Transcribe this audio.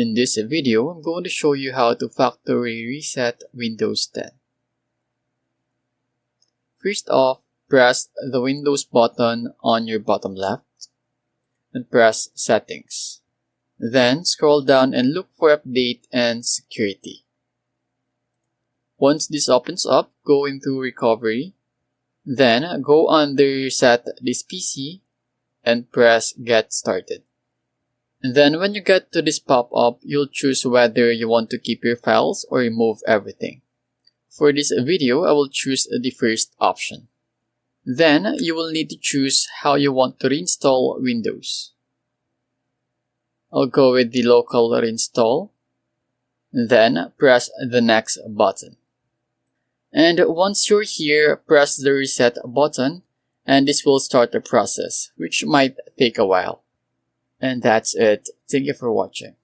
In this video, I'm going to show you how to factory reset Windows 10. First off, press the Windows button on your bottom left and press Settings. Then scroll down and look for Update and Security. Once this opens up, go into Recovery. Then go under Reset this PC and press Get Started. And then when you get to this pop-up, you'll choose whether you want to keep your files or remove everything. For this video, I will choose the first option. Then you will need to choose how you want to reinstall Windows. I'll go with the local reinstall. Then press the next button. And once you're here, press the reset button and this will start the process, which might take a while. And that's it. Thank you for watching.